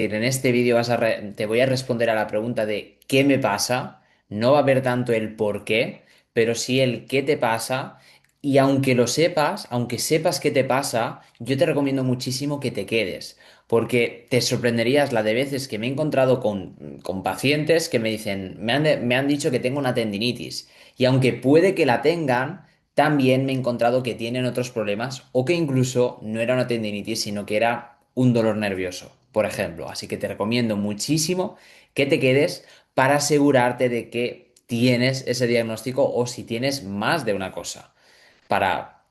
En este vídeo te voy a responder a la pregunta de ¿qué me pasa? No va a haber tanto el por qué, pero sí el qué te pasa. Y aunque lo sepas, aunque sepas qué te pasa, yo te recomiendo muchísimo que te quedes, porque te sorprenderías la de veces que me he encontrado con pacientes que me dicen, me han dicho que tengo una tendinitis. Y aunque puede que la tengan, también me he encontrado que tienen otros problemas o que incluso no era una tendinitis, sino que era un dolor nervioso, por ejemplo. Así que te recomiendo muchísimo que te quedes para asegurarte de que tienes ese diagnóstico o si tienes más de una cosa, para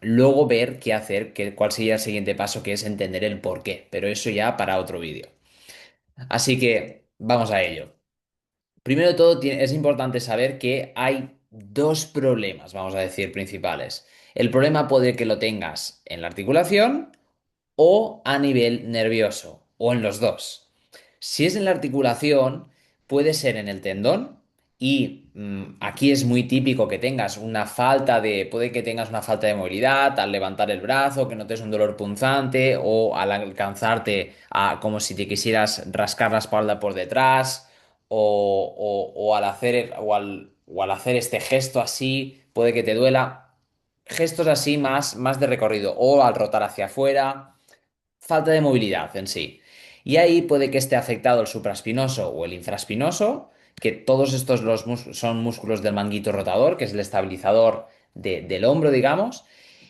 luego ver qué hacer, cuál sería el siguiente paso, que es entender el por qué. Pero eso ya para otro vídeo. Así que vamos a ello. Primero de todo, es importante saber que hay dos problemas, vamos a decir, principales. El problema puede que lo tengas en la articulación o a nivel nervioso, o en los dos. Si es en la articulación, puede ser en el tendón y aquí es muy típico que tengas puede que tengas una falta de movilidad al levantar el brazo, que notes un dolor punzante o al alcanzarte como si te quisieras rascar la espalda por detrás o al o al hacer este gesto así, puede que te duela. Gestos así más de recorrido o al rotar hacia afuera, falta de movilidad en sí. Y ahí puede que esté afectado el supraespinoso o el infraespinoso, que todos estos son músculos del manguito rotador, que es el estabilizador del hombro, digamos.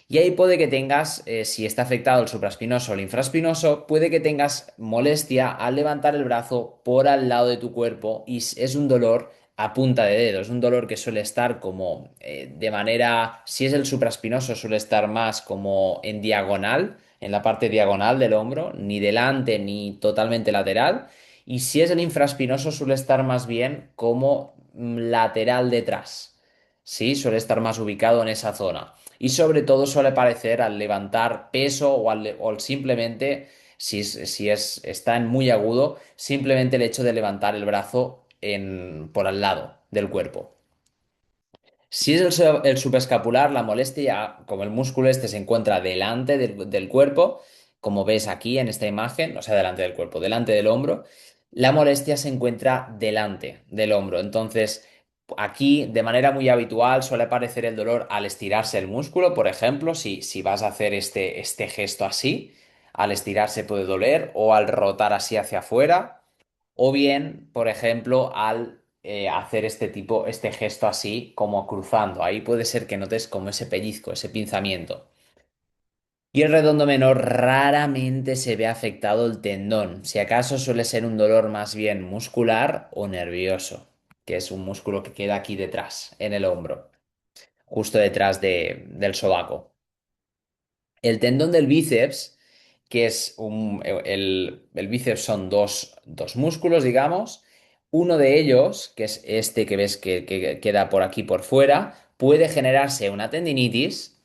Y ahí puede que tengas, si está afectado el supraespinoso o el infraespinoso, puede que tengas molestia al levantar el brazo por al lado de tu cuerpo y es un dolor a punta de dedo. Es un dolor que suele estar como de manera, si es el supraespinoso, suele estar más como en diagonal, en la parte diagonal del hombro, ni delante ni totalmente lateral. Y si es el infraespinoso, suele estar más bien como lateral detrás. Sí, suele estar más ubicado en esa zona. Y sobre todo suele aparecer al levantar peso o simplemente, está en muy agudo, simplemente el hecho de levantar el brazo por al lado del cuerpo. Si es el subescapular, la molestia, como el músculo este se encuentra delante del cuerpo, como ves aquí en esta imagen, o sea, delante del cuerpo, delante del hombro, la molestia se encuentra delante del hombro. Entonces, aquí de manera muy habitual suele aparecer el dolor al estirarse el músculo, por ejemplo, si vas a hacer este gesto así, al estirarse puede doler, o al rotar así hacia afuera. O bien, por ejemplo, al hacer este gesto así, como cruzando. Ahí puede ser que notes como ese pellizco, ese pinzamiento. Y el redondo menor raramente se ve afectado el tendón. Si acaso suele ser un dolor más bien muscular o nervioso, que es un músculo que queda aquí detrás, en el hombro, justo detrás del sobaco. El tendón del bíceps, que es el bíceps son dos músculos, digamos. Uno de ellos, que es este que ves que queda por aquí por fuera, puede generarse una tendinitis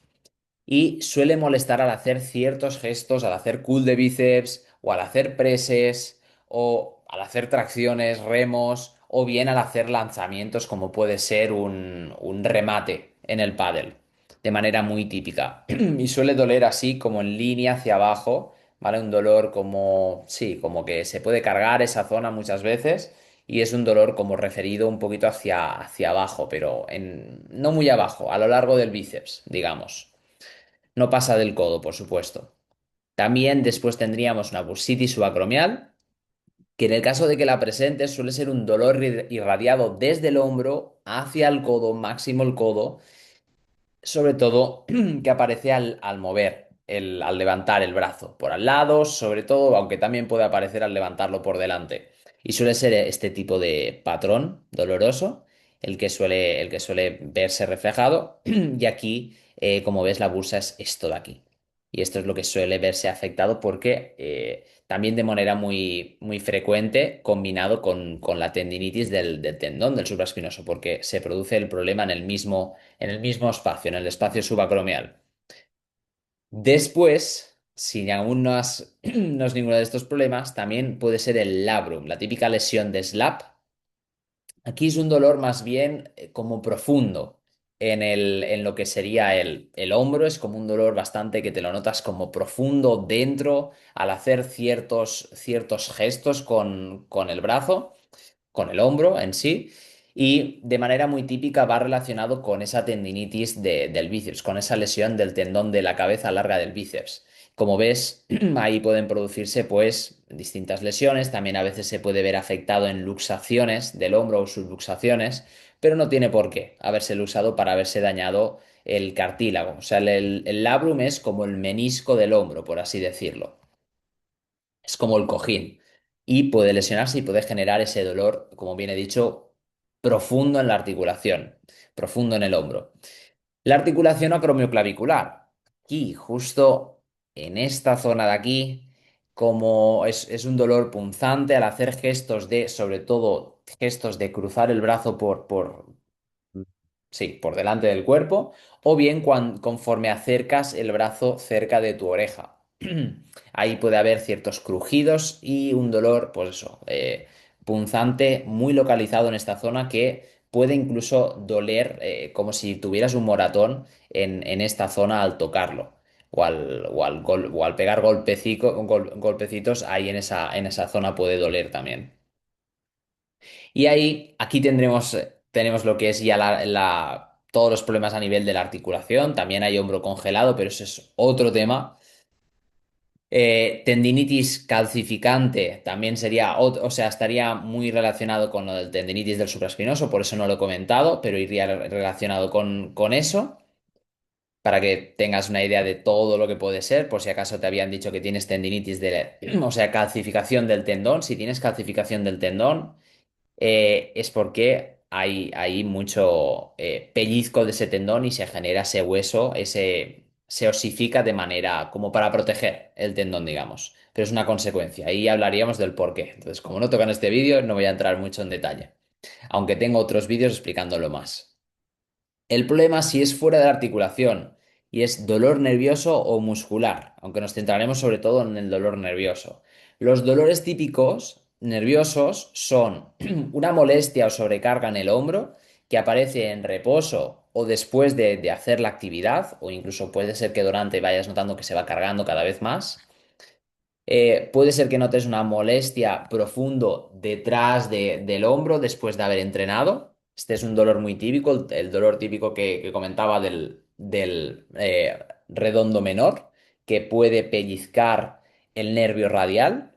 y suele molestar al hacer ciertos gestos, al hacer curl de bíceps o al hacer preses o al hacer tracciones, remos o bien al hacer lanzamientos como puede ser un remate en el pádel, de manera muy típica. Y suele doler así como en línea hacia abajo, ¿vale? Un dolor como, sí, como que se puede cargar esa zona muchas veces. Y es un dolor como referido un poquito hacia abajo, pero no muy abajo, a lo largo del bíceps, digamos. No pasa del codo, por supuesto. También después tendríamos una bursitis subacromial, que en el caso de que la presentes suele ser un dolor irradiado desde el hombro hacia el codo, máximo el codo, sobre todo que aparece al mover, al levantar el brazo por al lado, sobre todo, aunque también puede aparecer al levantarlo por delante. Y suele ser este tipo de patrón doloroso el que suele verse reflejado. Y aquí, como ves, la bursa es esto de aquí. Y esto es lo que suele verse afectado porque también de manera muy frecuente combinado con la tendinitis del tendón del supraespinoso, porque se produce el problema en el mismo espacio, en el espacio subacromial. Después, si aún no es ninguno de estos problemas, también puede ser el labrum, la típica lesión de SLAP. Aquí es un dolor más bien como profundo. en lo que sería el hombro. Es como un dolor bastante que te lo notas como profundo dentro al hacer ciertos gestos con el brazo, con el hombro en sí, y de manera muy típica va relacionado con esa tendinitis del bíceps, con esa lesión del tendón de la cabeza larga del bíceps. Como ves, ahí pueden producirse pues distintas lesiones, también a veces se puede ver afectado en luxaciones del hombro o subluxaciones, pero no tiene por qué haberse luxado para haberse dañado el cartílago. O sea, el labrum es como el menisco del hombro, por así decirlo. Es como el cojín y puede lesionarse y puede generar ese dolor, como bien he dicho, profundo en la articulación, profundo en el hombro. La articulación acromioclavicular, aquí, justo en esta zona de aquí, como es un dolor punzante al hacer gestos de, sobre todo, gestos de cruzar el brazo sí, por delante del cuerpo, o bien conforme acercas el brazo cerca de tu oreja. Ahí puede haber ciertos crujidos y un dolor, pues eso, punzante, muy localizado en esta zona que puede incluso doler como si tuvieras un moratón en esta zona al tocarlo. O al pegar golpecitos, ahí en esa zona puede doler también. Y ahí, aquí tenemos lo que es ya todos los problemas a nivel de la articulación. También hay hombro congelado, pero eso es otro tema. Tendinitis calcificante también sería, o sea, estaría muy relacionado con lo del tendinitis del supraespinoso, por eso no lo he comentado, pero iría relacionado con eso, para que tengas una idea de todo lo que puede ser, por si acaso te habían dicho que tienes tendinitis o sea, calcificación del tendón. Si tienes calcificación del tendón, es porque hay mucho pellizco de ese tendón y se genera ese hueso, se osifica de manera como para proteger el tendón, digamos. Pero es una consecuencia. Ahí hablaríamos del por qué. Entonces, como no toca en este vídeo, no voy a entrar mucho en detalle, aunque tengo otros vídeos explicándolo más. El problema si es fuera de la articulación y es dolor nervioso o muscular, aunque nos centraremos sobre todo en el dolor nervioso. Los dolores típicos nerviosos son una molestia o sobrecarga en el hombro que aparece en reposo o después de hacer la actividad, o incluso puede ser que durante vayas notando que se va cargando cada vez más. Puede ser que notes una molestia profundo detrás del hombro después de haber entrenado. Este es un dolor muy típico, el dolor típico que comentaba del redondo menor, que puede pellizcar el nervio radial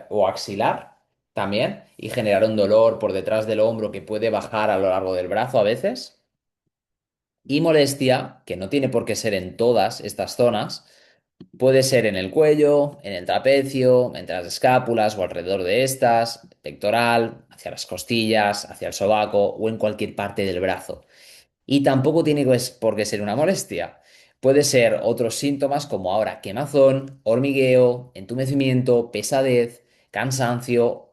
o axilar también y generar un dolor por detrás del hombro que puede bajar a lo largo del brazo a veces. Y molestia, que no tiene por qué ser en todas estas zonas. Puede ser en el cuello, en el trapecio, entre las escápulas o alrededor de estas, pectoral, hacia las costillas, hacia el sobaco o en cualquier parte del brazo. Y tampoco tiene por qué ser una molestia. Puede ser otros síntomas como ahora quemazón, hormigueo, entumecimiento, pesadez, cansancio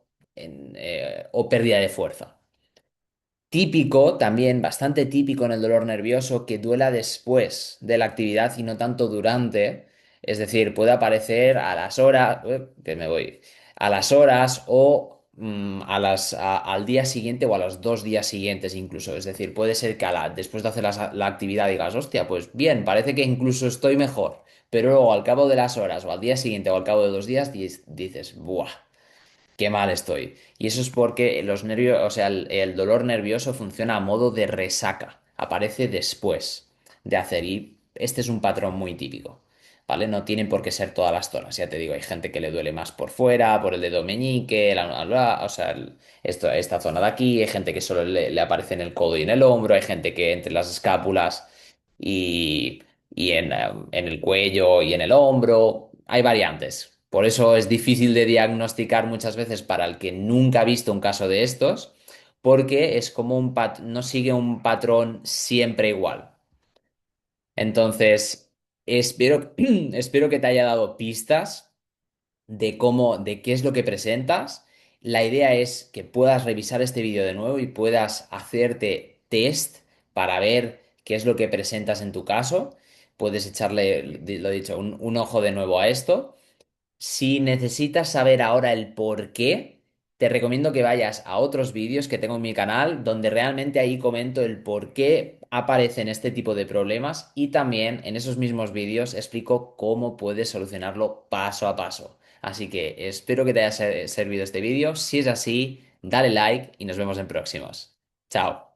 o pérdida de fuerza. Típico, también bastante típico en el dolor nervioso, que duela después de la actividad y no tanto durante. Es decir, puede aparecer a las horas, que me voy, a las horas o al día siguiente o a los 2 días siguientes incluso. Es decir, puede ser que después de hacer la actividad digas, hostia, pues bien, parece que incluso estoy mejor. Pero luego al cabo de las horas o al día siguiente o al cabo de 2 días dices, ¡buah! Qué mal estoy. Y eso es porque los nervios, o sea, el dolor nervioso funciona a modo de resaca. Aparece después de hacer. Y este es un patrón muy típico. ¿Vale? No tienen por qué ser todas las zonas. Ya te digo, hay gente que le duele más por fuera, por el dedo meñique, o sea, esta zona de aquí. Hay gente que solo le aparece en el codo y en el hombro. Hay gente que entre las escápulas y en el cuello y en el hombro. Hay variantes. Por eso es difícil de diagnosticar muchas veces para el que nunca ha visto un caso de estos, porque es como no sigue un patrón siempre igual. Entonces, espero que te haya dado pistas de qué es lo que presentas. La idea es que puedas revisar este vídeo de nuevo y puedas hacerte test para ver qué es lo que presentas en tu caso. Puedes echarle, lo dicho, un ojo de nuevo a esto. Si necesitas saber ahora el por qué, te recomiendo que vayas a otros vídeos que tengo en mi canal, donde realmente ahí comento el por qué aparecen este tipo de problemas y también en esos mismos vídeos explico cómo puedes solucionarlo paso a paso. Así que espero que te haya servido este vídeo. Si es así, dale like y nos vemos en próximos. Chao.